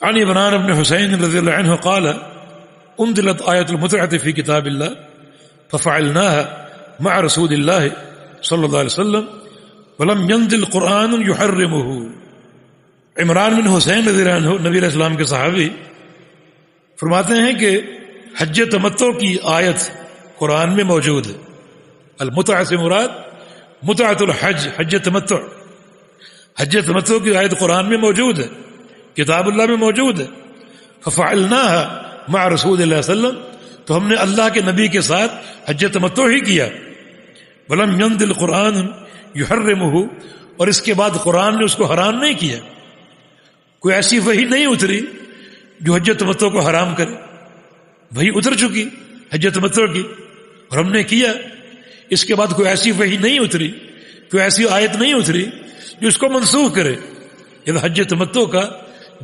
عن عمران بن حسین رضی اللہ عنہ قال انزلت آیت المتعة فی کتاب اللہ ففعلناها مع رسول اللہ صلی اللہ علیہ وسلم ولم ينزل قرآن يحرمه. عمران بن حسین رضی اللہ عنہ نبی علیہ السلام کے صحابی فرماتے ہیں کہ حج تمتع کی آیت قرآن میں موجود ہے. المتعہ سے مراد متعۃ الحج، حج تمتع. حج تمتع کی آیت قرآن میں موجود ہے، کتاب اللہ میں موجود ہے. ففعلناها مع رسول اللہ صلی اللہ علیہ وسلم، تو ہم نے اللہ کے نبی کے ساتھ حج تمتع ہی کیا. ولم ينزل قرآن يحرمه، اور اس کے بعد قرآن نے اس کو حرام نہیں کیا. کوئی ایسی وحی نہیں اتری جو حج تمتع کو حرام کرے. وحی اتر چکی حج تمتع کی اور ہم نے کیا. اس کے بعد کوئی ایسی وحی نہیں اتری، کوئی ایسی آیت نہیں اتری جو اس کو منسوخ کرے. یہ حج تمتع کا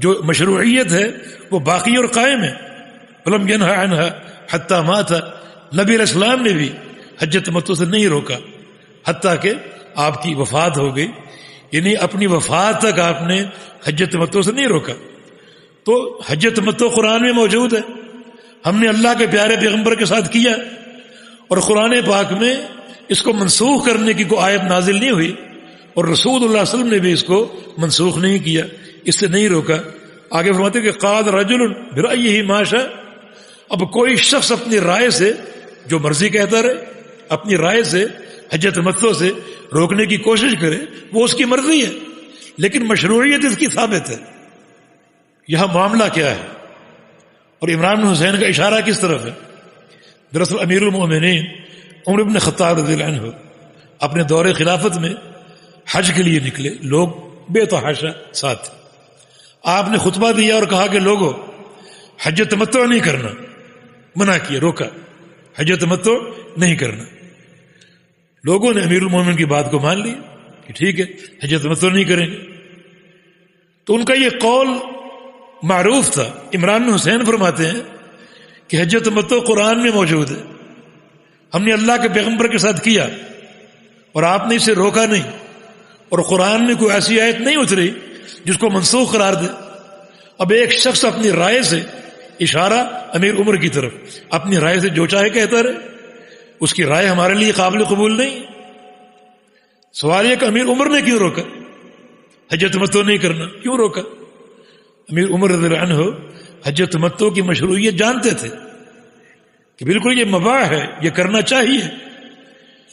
جو مشروعیت ہے وہ باقی اور قائم ہے. ولم ينهى عنها حتى مات، نبی علیہ السلام نے بھی حج تمتع سے نہیں روکا حتیٰ کہ آپ کی وفات ہو گئی. یعنی اپنی وفات تک آپ نے حج تمتع سے نہیں روکا. تو حج تمتع قرآن میں موجود ہے، ہم نے اللہ کے پیارے پیغمبر کے ساتھ کیا، اور قرآن پاک میں اس کو منسوخ کرنے کی کوئی آیت نازل نہیں ہوئی، اور رسول اللہ صلی اللہ علیہ وسلم نے بھی اس کو منسوخ نہیں کیا، اس سے نہیں روکا. آگے فرماتے کہ قال رجل برأیہ ما شاء، اب کوئی شخص اپنی رائے سے جو مرضی کہتا رہے، اپنی رائے سے حج تمتع سے روکنے کی کوشش کرے، وہ اس کی مرضی ہے، لیکن مشروعیت اس کی ثابت ہے. یہاں معاملہ کیا ہے اور عمران بن حسین کا اشارہ کس طرف ہے؟ دراصل امیر المومنین عمر بن خطاب رضی اللہ عنہ اپنے دور خلافت میں حج کے لیے نکلے، لوگ بے تحاشا ساتھ. آپ نے خطبہ دیا اور کہا کہ لوگوں حج تمتع نہیں کرنا، منع کیا، روکا، حج تمتع نہیں کرنا. لوگوں نے امیر المومنین کی بات کو مان لی کہ ٹھیک ہے حج تمتع نہیں کریں گے. تو ان کا یہ قول معروف تھا. عمران بن حسین فرماتے ہیں کہ حج تمتع قرآن میں موجود ہے، ہم نے اللہ کے پیغمبر کے ساتھ کیا اور آپ نے اسے روکا نہیں، اور قرآن میں کوئی ایسی آیت نہیں اتری جس کو منسوخ قرار دے. اب ایک شخص اپنی رائے سے، اشارہ امیر عمر کی طرف، اپنی رائے سے جو چاہے کہتا رہے، اس کی رائے ہمارے لیے قابل قبول نہیں. سوال یہ کہ امیر عمر نے کیوں روکا حج تمتع نہیں کرنا؟ کیوں روکا؟ امیر عمر رضی اللہ عنہ حج تمتع کی مشروعیت جانتے تھے کہ بالکل یہ مباح ہے، یہ کرنا چاہیے،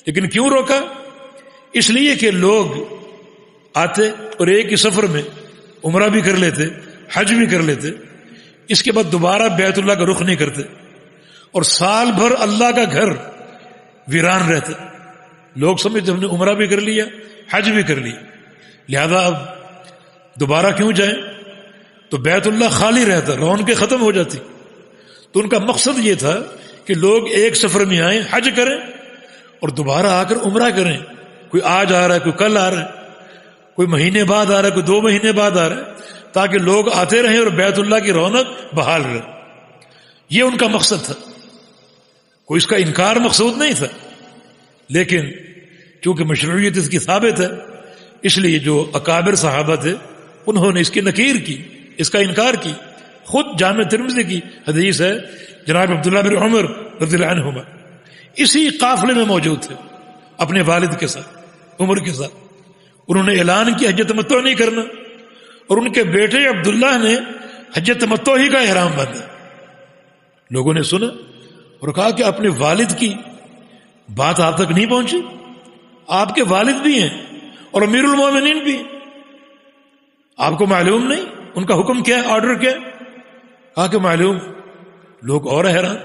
لیکن کیوں روکا؟ اس لیے کہ لوگ آتے اور ایک ہی سفر میں عمرہ بھی کر لیتے، حج بھی کر لیتے، اس کے بعد دوبارہ بیت اللہ کا رخ نہیں کرتے، اور سال بھر اللہ کا گھر ویران رہتا. لوگ سمجھتے ہم نے عمرہ بھی کر لیا، حج بھی کر لیا، لہذا اب دوبارہ کیوں جائیں؟ تو بیت اللہ خالی رہتا، رونقیں ختم ہو جاتی. تو ان کا مقصد یہ تھا کہ لوگ ایک سفر میں آئیں، حج کریں اور دوبارہ آ کر عمرہ کریں. کوئی آج آ رہا ہے، کوئی کل آ رہا ہے، کوئی مہینے بعد آ رہا ہے، کوئی 2 مہینے بعد آ رہا ہے، تاکہ لوگ آتے رہیں اور بیت اللہ کی رونق بحال رہے. یہ ان کا مقصد تھا. کوئی اس کا انکار مقصود نہیں تھا، لیکن چونکہ مشروعیت اس کی ثابت ہے، اس لیے جو اکابر صحابہ تھے انہوں نے اس کی نکیر کی، اس کا انکار کی. خود جامع ترمذی کی حدیث ہے، جناب عبداللہ بن عمر رضی اللہ عنہما اسی قافلے میں موجود تھے اپنے والد کے ساتھ، عمر کے ساتھ. انہوں نے اعلان کیا حج تمتع نہیں کرنا، اور ان کے بیٹے عبداللہ نے حج تمتع ہی کا احرام باندھا. لوگوں نے سنا اور کہا کہ اپنے والد کی بات آپ تک نہیں پہنچی؟ آپ کے والد بھی ہیں اور امیر المومنین بھی ہیں، آپ کو معلوم نہیں ان کا حکم کیا ہے، آرڈر کیا ہے؟ کہا کہ معلوم. لوگ اور حیران،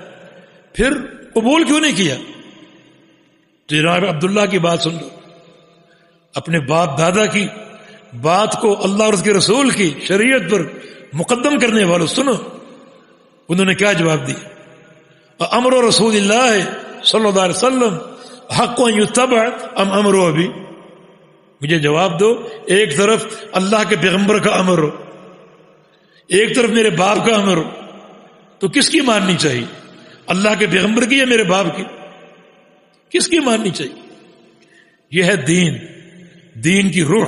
پھر قبول کیوں نہیں کیا؟ جناب عبداللہ کی بات سن لو، اپنے باپ دادا کی بات کو اللہ اور اس کے رسول کی شریعت پر مقدم کرنے والوں سنو. انہوں نے کیا جواب دیا؟ امر رسول اللہ صلی اللہ علیہ وسلم حق ان یتبع ام امر ابی. مجھے جواب دو، ایک طرف اللہ کے پیغمبر کا امر ہو، ایک طرف میرے باپ کا امر ہو، تو کس کی ماننی چاہیے؟ اللہ کے پیغمبر کی یا میرے باپ کی؟ کس کی ماننی چاہیے؟ یہ ہے دین، دین کی روح.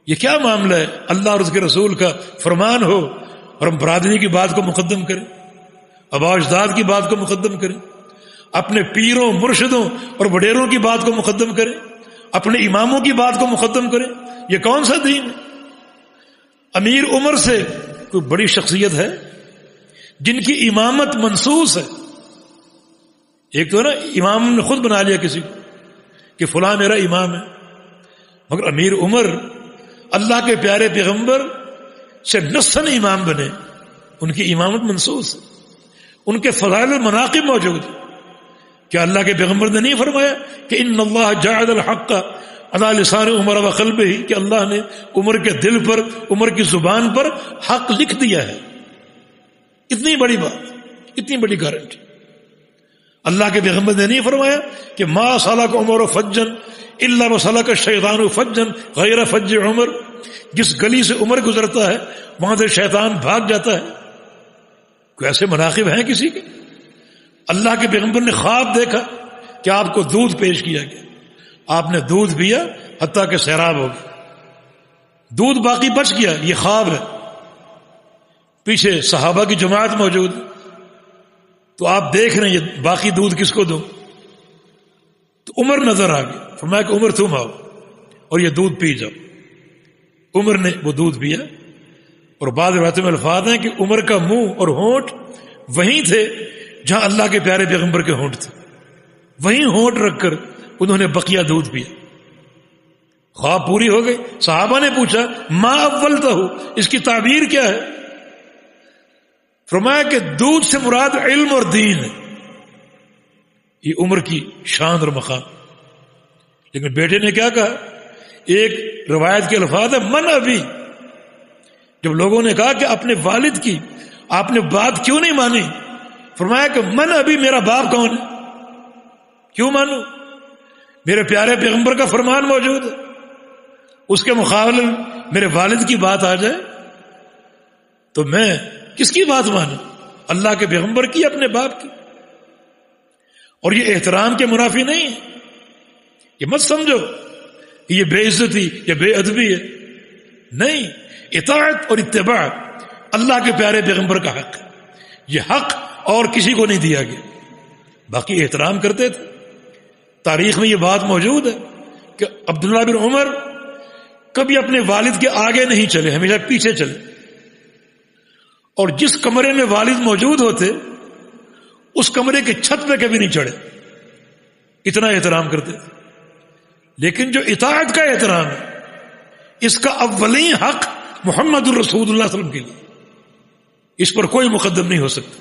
یہ کیا معاملہ ہے؟ اللہ اور اس کے رسول کا فرمان ہو اور ہم برادری کی بات کو مقدم کریں، آباء و اجداد کی بات کو مقدم کریں، اپنے پیروں مرشدوں اور وڈیروں کی بات کو مقدم کریں، اپنے اماموں کی بات کو مقدم کریں؟ یہ کون سا دین ہے؟ امیر عمر سے کوئی بڑی شخصیت ہے جن کی امامت منصوص ہے؟ ایک تو نا امام نے خود بنا لیا کسی کو کہ فلاں میرا امام ہے، مگر امیر عمر اللہ کے پیارے پیغمبر سے نصاً امام بنے، ان کی امامت منصوص ہے، ان کے فضائل المناقب موجود ہیں۔ کیا اللہ کے پیغمبر نے نہیں فرمایا کہ ان اللہ جعل الحق علی لسان عمر و قلبہ، کہ اللہ نے عمر کے دل پر، عمر کی زبان پر حق لکھ دیا ہے؟ اتنی بڑی بات، اتنی بڑی گارنٹی۔ اللہ کے پیغمبر نے نہیں فرمایا کہ ما سلک عمر فجن الا وسلک الشیطان فجن غیر فج عمر، جس گلی سے عمر گزرتا ہے وہاں سے شیطان بھاگ جاتا ہے؟ کوئی ایسے مناقب ہیں کسی کے؟ اللہ کے پیغمبر نے خواب دیکھا کہ آپ کو دودھ پیش کیا گیا، آپ نے دودھ پیا حتیٰ کہ سیراب ہو گیا، دودھ باقی بچ گیا، یہ خواب ہے۔ پیچھے صحابہ کی جماعت موجود ہے، تو آپ دیکھ رہے ہیں یہ باقی دودھ کس کو دوں؟ تو عمر نظر آ گیا، فرمایا کہ عمر تم آؤ اور یہ دودھ پی جاؤ۔ عمر نے وہ دودھ پیا، اور بعض روایتوں میں الفاظ ہیں کہ عمر کا منہ اور ہونٹ وہیں تھے جہاں اللہ کے پیارے پیغمبر کے ہونٹ تھے، وہیں ہونٹ رکھ کر انہوں نے بقیہ دودھ پیا۔ خواب پوری ہو گئی۔ صحابہ نے پوچھا ما اولتہ، اس کی تعبیر کیا ہے؟ فرمایا کہ دودھ سے مراد علم اور دین ہے، یہ عمر کی شان اور مقام۔ لیکن بیٹے نے کیا کہا؟ ایک روایت کے الفاظ ہے من ابھی، جب لوگوں نے کہا کہ اپنے والد کی آپ نے بات کیوں نہیں مانی، فرمایا کہ من ابھی، میرا باپ کون ہے؟ کیوں مانوں؟ میرے پیارے پیغمبر کا فرمان موجود ہے، اس کے مقابلے میں میرے والد کی بات آ جائے تو میں کس کی بات مانوں؟ اللہ کے پیغمبر کی، اپنے باپ کی؟ اور یہ احترام کے منافی نہیں ہے، یہ مت سمجھو کہ یہ بے عزتی یا بے ادبی ہے، نہیں، اطاعت اور اتباع اللہ کے پیارے پیغمبر کا حق ہے، یہ حق اور کسی کو نہیں دیا گیا۔ باقی احترام کرتے تھے، تاریخ میں یہ بات موجود ہے کہ عبداللہ بن عمر کبھی اپنے والد کے آگے نہیں چلے، ہمیشہ پیچھے چلے، اور جس کمرے میں والد موجود ہوتے اس کمرے کے چھت پہ کبھی نہیں چڑھے، اتنا احترام کرتے تھے۔ لیکن جو اطاعت کا احترام ہے، اس کا اولین حق محمد الرسول اللہ صلی اللہ علیہ وسلم کے لیے، اس پر کوئی مقدم نہیں ہو سکتا۔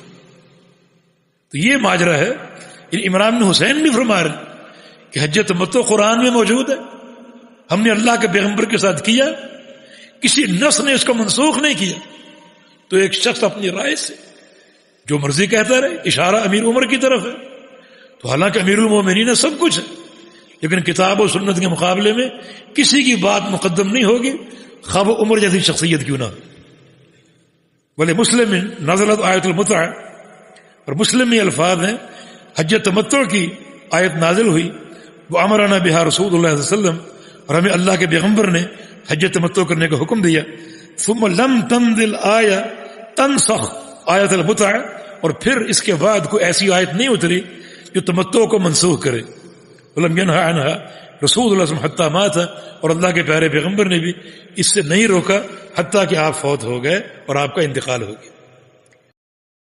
تو یہ ماجرا ہے۔ عمران بن حسین بھی فرما رہے کہ حج تمتع قرآن میں موجود ہے، ہم نے اللہ کے پیغمبر کے ساتھ کیا، کسی نص نے اس کو منسوخ نہیں کیا۔ تو ایک شخص اپنی رائے سے جو مرضی کہتا رہے، اشارہ امیر عمر کی طرف ہے، تو حالانکہ امیر المومنین سب کچھ ہے، لیکن کتاب و سنت کے مقابلے میں کسی کی بات مقدم نہیں ہوگی، خواہ عمر جیسی شخصیت کیوں نہ ہو۔ بولے مسلم میں نزلت آیت المتع، اور مسلم میں الفاظ ہیں حج تمتع کی آیت نازل ہوئی، وہ امرنا بہا رسول اللہ صلی اللہ علیہ وسلم، اور ہمیں اللہ کے پیغمبر نے حج تمتع کرنے کا حکم دیا۔ ثم لم تنزل آیہ تنسخ آیت المتع، اور پھر اس کے بعد کوئی ایسی آیت نہیں اتری جو تمتع کو منسوخ کرے۔ ولم ینہا عنہا رسول اللہ صلی اللہ علیہ وسلم حتی مات، اور اللہ کے پیارے پیغمبر نے بھی اس سے نہیں روکا حتیٰ کہ آپ فوت ہو گئے اور آپ کا انتقال ہو گیا۔